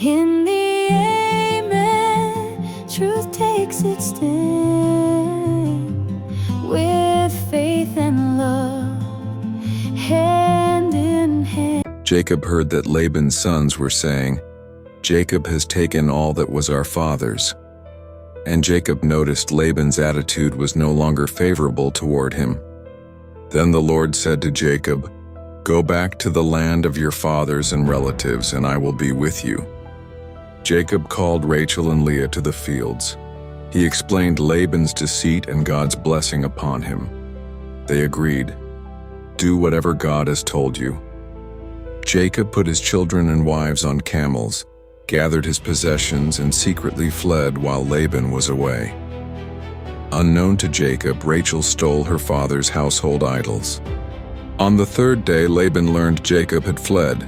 In the amen, truth takes its stand with faith and love, hand in hand. Jacob heard that Laban's sons were saying, "Jacob has taken all that was our father's." And Jacob noticed Laban's attitude was no longer favorable toward him. Then the Lord said to Jacob, "Go back to the land of your fathers and relatives, and I will be with you." Jacob called Rachel and Leah to the fields. He explained Laban's deceit and God's blessing upon him. They agreed, "Do whatever God has told you." Jacob put his children and wives on camels, gathered his possessions, and secretly fled while Laban was away. Unknown to Jacob, Rachel stole her father's household idols. On the third day, Laban learned Jacob had fled.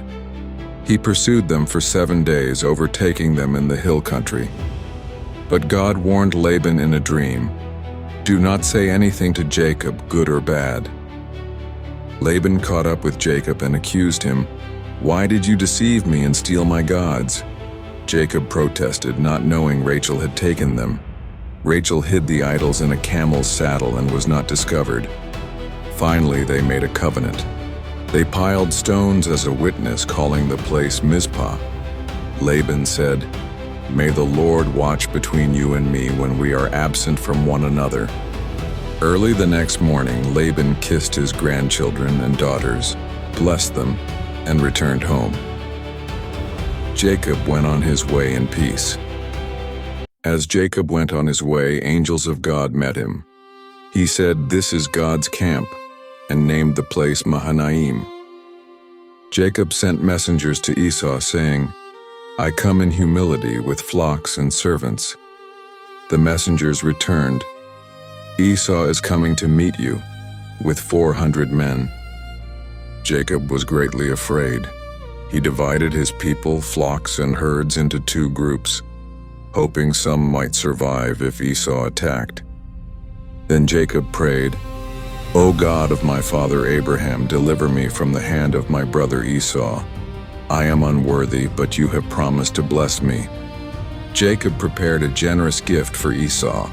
He pursued them for 7 days, overtaking them in the hill country. But God warned Laban in a dream, "Do not say anything to Jacob, good or bad." Laban caught up with Jacob and accused him, "Why did you deceive me and steal my gods?" Jacob protested, not knowing Rachel had taken them. Rachel hid the idols in a camel's saddle and was not discovered. Finally, they made a covenant. They piled stones as a witness, calling the place Mizpah. Laban said, "May the Lord watch between you and me when we are absent from one another." Early the next morning, Laban kissed his grandchildren and daughters, blessed them, and returned home. Jacob went on his way in peace. As Jacob went on his way, angels of God met him. He said, "This is God's camp," and named the place Mahanaim. Jacob sent messengers to Esau, saying, "I come in humility with flocks and servants." The messengers returned, "Esau is coming to meet you with 400 men." Jacob was greatly afraid. He divided his people, flocks, and herds into 2 groups, hoping some might survive if Esau attacked. Then Jacob prayed, "O God of my father Abraham, deliver me from the hand of my brother Esau. I am unworthy, but you have promised to bless me." Jacob prepared a generous gift for Esau: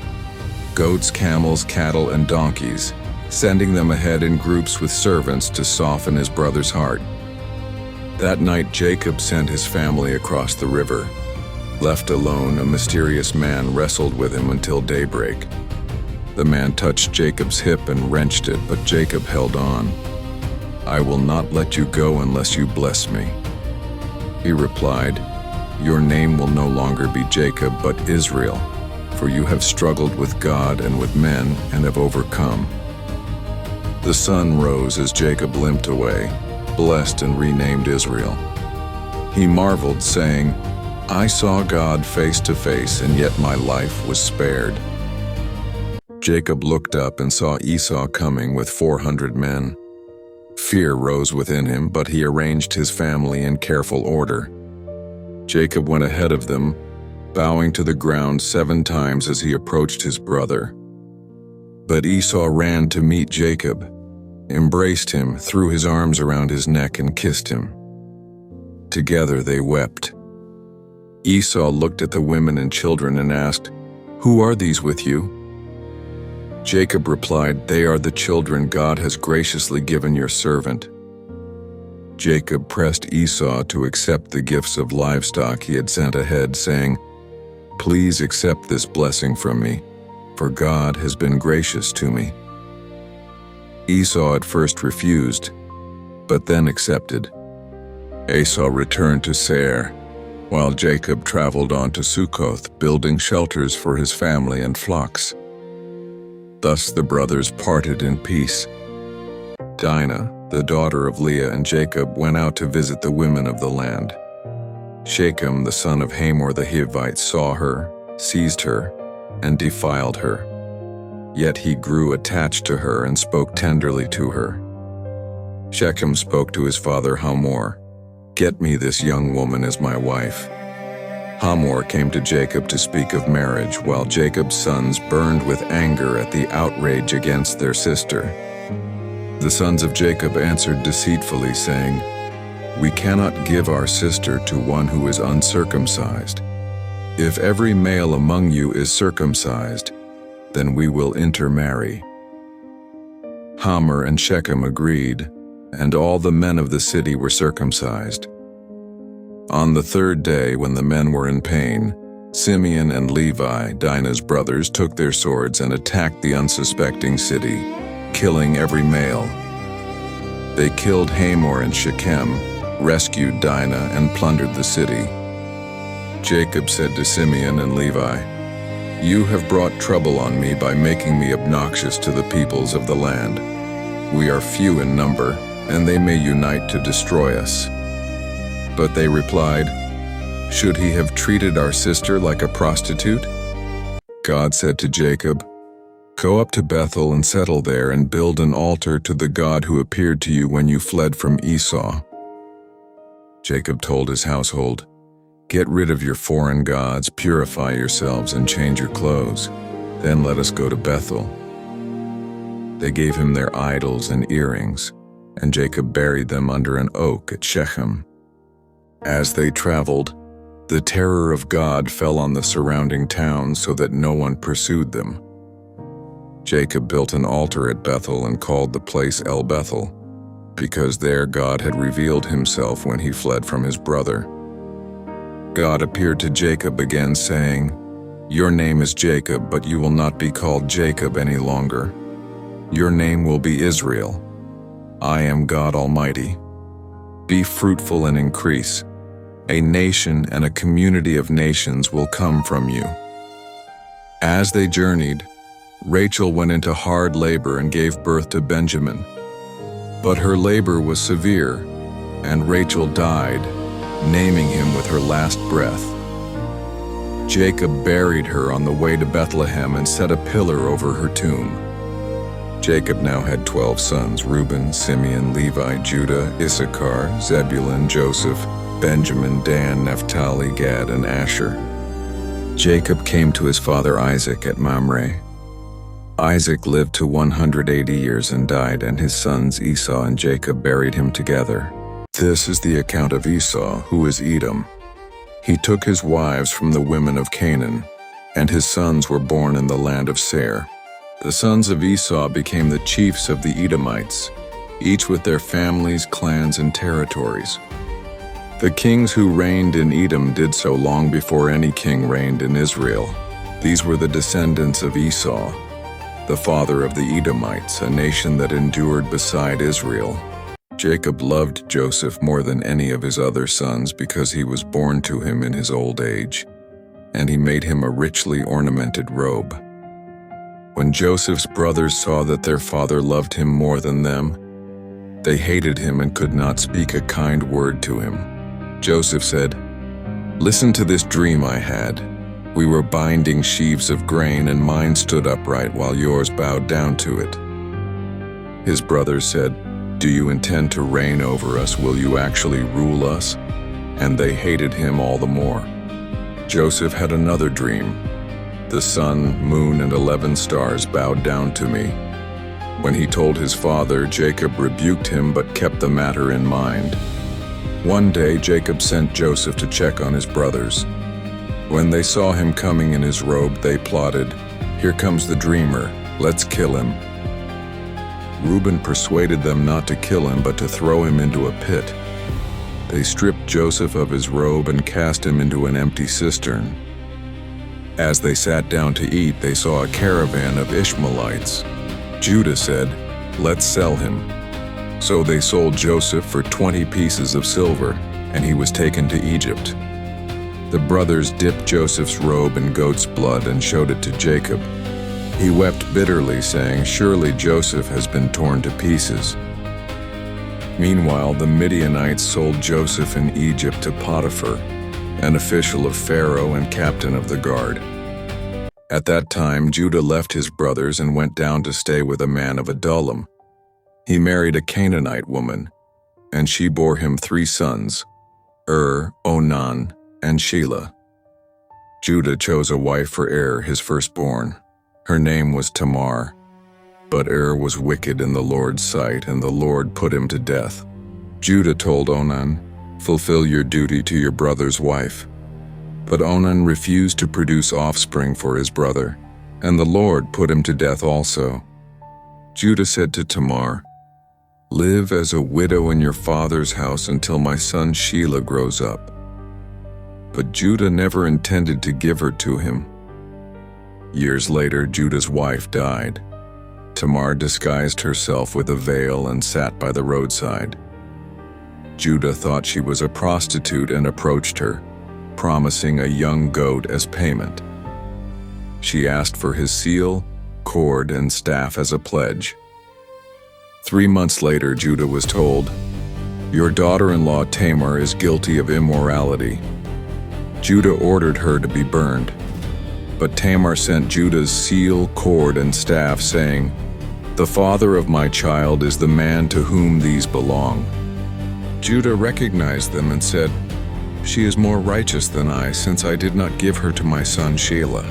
goats, camels, cattle, and donkeys, sending them ahead in groups with servants to soften his brother's heart. That night Jacob sent his family across the river. Left alone, a mysterious man wrestled with him until daybreak. The man touched Jacob's hip and wrenched it, but Jacob held on. "I will not let you go unless you bless me." He replied, "Your name will no longer be Jacob, but Israel, for you have struggled with God and with men and have overcome." The sun rose as Jacob limped away, blessed and renamed Israel. He marveled, saying, "I saw God face to face, and yet my life was spared." Jacob looked up and saw Esau coming with 400 men. Fear rose within him, but he arranged his family in careful order. Jacob went ahead of them, bowing to the ground 7 times as he approached his brother. But Esau ran to meet Jacob, embraced him, threw his arms around his neck, and kissed him. Together they wept. Esau looked at the women and children and asked, "Who are these with you?" Jacob replied, "They are the children God has graciously given your servant." Jacob pressed Esau to accept the gifts of livestock he had sent ahead, saying, "Please accept this blessing from me, for God has been gracious to me." Esau at first refused, but then accepted. Esau returned to Seir, while Jacob traveled on to Succoth, building shelters for his family and flocks. Thus the brothers parted in peace. Dinah, the daughter of Leah and Jacob, went out to visit the women of the land. Shechem, the son of Hamor the Hivite, saw her, seized her, and defiled her. Yet he grew attached to her and spoke tenderly to her. Shechem spoke to his father Hamor, "Get me this young woman as my wife." Hamor came to Jacob to speak of marriage, while Jacob's sons burned with anger at the outrage against their sister. The sons of Jacob answered deceitfully, saying, We cannot give our sister to one who is uncircumcised. If every male among you is circumcised, then we will intermarry." Hamor and Shechem agreed, and all the men of the city were circumcised. On the third day, when the men were in pain, Simeon and Levi, Dinah's brothers, took their swords and attacked the unsuspecting city, killing every male. They killed Hamor and Shechem, rescued Dinah, and plundered the city. Jacob said to Simeon and Levi, "You have brought trouble on me by making me obnoxious to the peoples of the land. We are few in number, and they may unite to destroy us." But they replied, "Should he have treated our sister like a prostitute?" God said to Jacob, "Go up to Bethel and settle there and build an altar to the God who appeared to you when you fled from Esau." Jacob told his household, "Get rid of your foreign gods, purify yourselves, and change your clothes. Then let us go to Bethel." They gave him their idols and earrings, and Jacob buried them under an oak at Shechem. As they traveled, the terror of God fell on the surrounding towns so that no one pursued them. Jacob built an altar at Bethel and called the place El Bethel, because there God had revealed himself when he fled from his brother. God appeared to Jacob again, saying, "Your name is Jacob, but you will not be called Jacob any longer. Your name will be Israel. I am God Almighty. Be fruitful and increase. A nation and a community of nations will come from you." As they journeyed, Rachel went into hard labor and gave birth to Benjamin. But her labor was severe, and Rachel died, naming him with her last breath. Jacob buried her on the way to Bethlehem and set a pillar over her tomb. Jacob now had 12 sons: Reuben, Simeon, Levi, Judah, Issachar, Zebulun, Joseph, Benjamin, Dan, Naphtali, Gad, and Asher. Jacob came to his father Isaac at Mamre. Isaac lived to 180 years and died, and his sons Esau and Jacob buried him together. This is the account of Esau, who is Edom. He took his wives from the women of Canaan, and his sons were born in the land of Seir. The sons of Esau became the chiefs of the Edomites, each with their families, clans, and territories. The kings who reigned in Edom did so long before any king reigned in Israel. These were the descendants of Esau, the father of the Edomites, a nation that endured beside Israel. Jacob loved Joseph more than any of his other sons because he was born to him in his old age, and he made him a richly ornamented robe. When Joseph's brothers saw that their father loved him more than them, they hated him and could not speak a kind word to him. Joseph said, "Listen to this dream I had. We were binding sheaves of grain, and mine stood upright while yours bowed down to it." His brothers said, "Do you intend to reign over us? Will you actually rule us?" And they hated him all the more. Joseph had another dream. "The sun, moon, and 11 stars bowed down to me." When he told his father, Jacob rebuked him but kept the matter in mind. One day Jacob sent Joseph to check on his brothers. When they saw him coming in his robe, they plotted, "Here comes the dreamer, let's kill him." Reuben persuaded them not to kill him but to throw him into a pit. They stripped Joseph of his robe and cast him into an empty cistern. As they sat down to eat, they saw a caravan of Ishmaelites. Judah said, "Let's sell him." So they sold Joseph for 20 pieces of silver, and he was taken to Egypt. The brothers dipped Joseph's robe in goat's blood and showed it to Jacob. He wept bitterly, saying, "Surely Joseph has been torn to pieces." Meanwhile, the Midianites sold Joseph in Egypt to Potiphar, an official of Pharaoh and captain of the guard. At that time, Judah left his brothers and went down to stay with a man of Adullam. He married a Canaanite woman, and she bore him 3 sons, Onan, and Shelah. Judah chose a wife for his firstborn. Her name was Tamar. But was wicked in the Lord's sight, and the Lord put him to death. Judah told Onan, fulfill your duty to your brother's wife." But Onan refused to produce offspring for his brother, and the Lord put him to death also. Judah said to Tamar, "Live as a widow in your father's house until my son Shelah grows up." But Judah never intended to give her to him. Years later, Judah's wife died. Tamar disguised herself with a veil and sat by the roadside. Judah thought she was a prostitute and approached her, promising a young goat as payment. She asked for his seal, cord, and staff as a pledge. 3 months later, Judah was told, "Your daughter-in-law Tamar is guilty of immorality." Judah ordered her to be burned. But Tamar sent Judah's seal, cord, and staff, saying, "The father of my child is the man to whom these belong." Judah recognized them and said, "She is more righteous than I, since I did not give her to my son Shelah."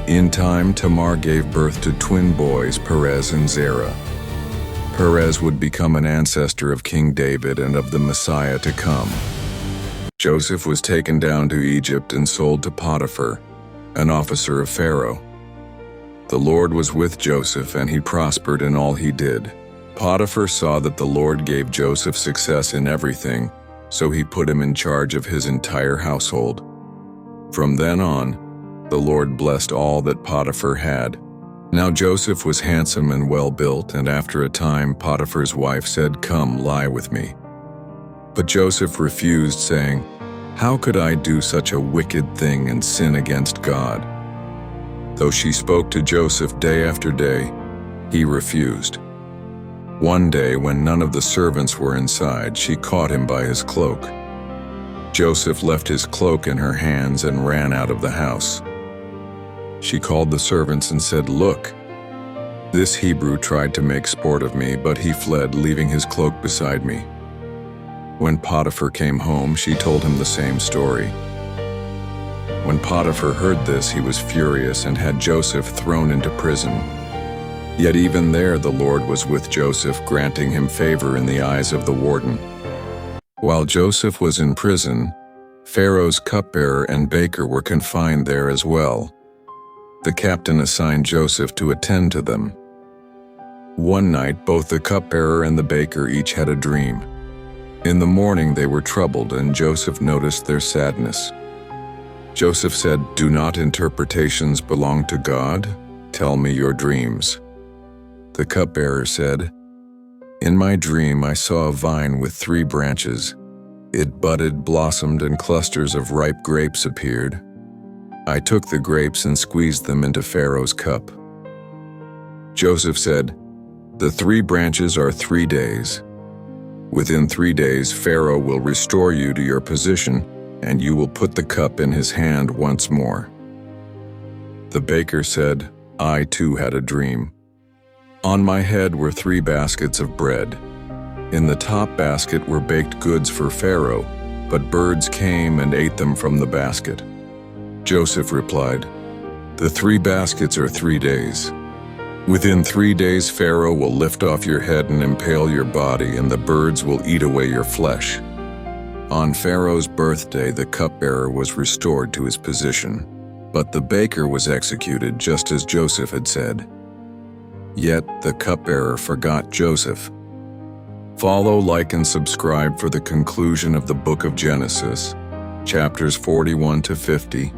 In time, Tamar gave birth to twin boys, Perez and Zerah. Perez would become an ancestor of King David and of the Messiah to come. Joseph was taken down to Egypt and sold to Potiphar, an officer of Pharaoh. The Lord was with Joseph, and he prospered in all he did. Potiphar saw that the Lord gave Joseph success in everything, so he put him in charge of his entire household. From then on, the Lord blessed all that Potiphar had. Now Joseph was handsome and well-built, and after a time Potiphar's wife said, "Come, lie with me." But Joseph refused, saying, "How could I do such a wicked thing and sin against God?" Though she spoke to Joseph day after day, he refused. One day, when none of the servants were inside, she caught him by his cloak. Joseph left his cloak in her hands and ran out of the house. She called the servants and said, "Look, this Hebrew tried to make sport of me, but he fled, leaving his cloak beside me." When Potiphar came home, she told him the same story. When Potiphar heard this, he was furious and had Joseph thrown into prison. Yet even there the Lord was with Joseph, granting him favor in the eyes of the warden. While Joseph was in prison, Pharaoh's cupbearer and baker were confined there as well. The captain assigned Joseph to attend to them. One night, both the cupbearer and the baker each had a dream. In the morning they were troubled, and Joseph noticed their sadness. Joseph said, "Do not interpretations belong to God? Tell me your dreams." The cupbearer said, "In my dream I saw a vine with 3 branches. It budded, blossomed, and clusters of ripe grapes appeared. I took the grapes and squeezed them into Pharaoh's cup." Joseph said, "The 3 branches are 3 days. Within 3 days Pharaoh will restore you to your position, and you will put the cup in his hand once more." The baker said, "I too had a dream. On my head were 3 baskets of bread. In the top basket were baked goods for Pharaoh, but birds came and ate them from the basket." Joseph replied, "The 3 baskets are 3 days. Within 3 days Pharaoh will lift off your head and impale your body, and the birds will eat away your flesh." On Pharaoh's birthday, the cupbearer was restored to his position, but the baker was executed just as Joseph had said. Yet the cupbearer forgot Joseph. Follow, like, and subscribe for the conclusion of the book of Genesis, chapters 41 to 50,